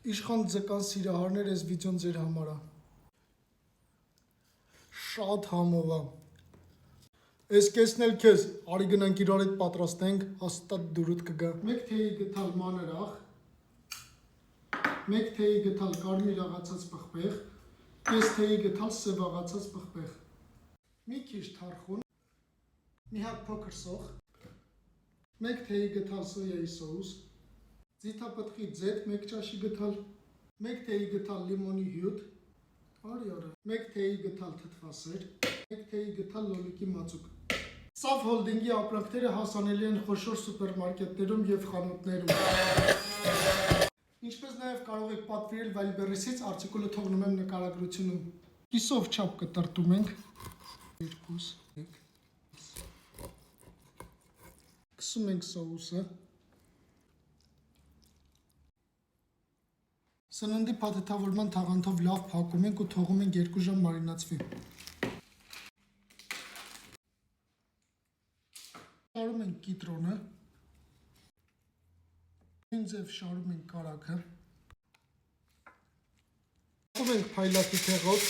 Իշխան ձկան սիրահարներ այս վիդեոն ձեր համար է։ Շատ համով է։ Այս կեսն էլ քեզ, արի գնանք իրար հետ պատրաստենք, հաստատ դուրդ կգա։ Մեկ թեյի գթալ մանրախ, մեկ թեյի գթալ կարմիր աղացած պղպեղ, կես թեյի գթալ սև աղացած պղպեղ, մի քիչ թարխուն, մի հատ փոքր սոխ, մեկ թեյի գթալ սոյայի սոուս, ձիթապտղի ձետ մեկ ճաշի գթալ, մեկ թեյի գթալ լիմոնի հյութ, մեկ թեյի գթալ թթվասեր, մեկ թեյի գթալ լոլիկի մածուկ։ Սավ հոլդինգի ապրանքները հասանելի են խոշոր սուպերմարկետներում և խանութներում։ Ինչպես նաև կարող եք պատվիրել Viber-ից, արտիկուլը թողնում եմ նկարագրությունում։ Կիսով չափ կտրտում ենք։ 2, 3։ Կսում ենք սոուսը։ Սննդի փաթեթավորման թաղանթով լավ փակում ենք ու թողում ենք 2 ժամ մարինացվի։ Շարում ենք կիտրոնը, ձև շարում ենք կարագը, փոխում ենք փայլատի թեղով,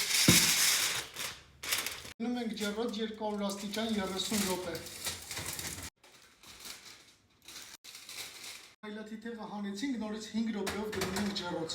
գնում ենք ջեռոց 200 աստիճան 30 րոպե։ Փայլատի թեղը հանեցինք, նորից 5 րոպեով գնում ենք ջեռոց։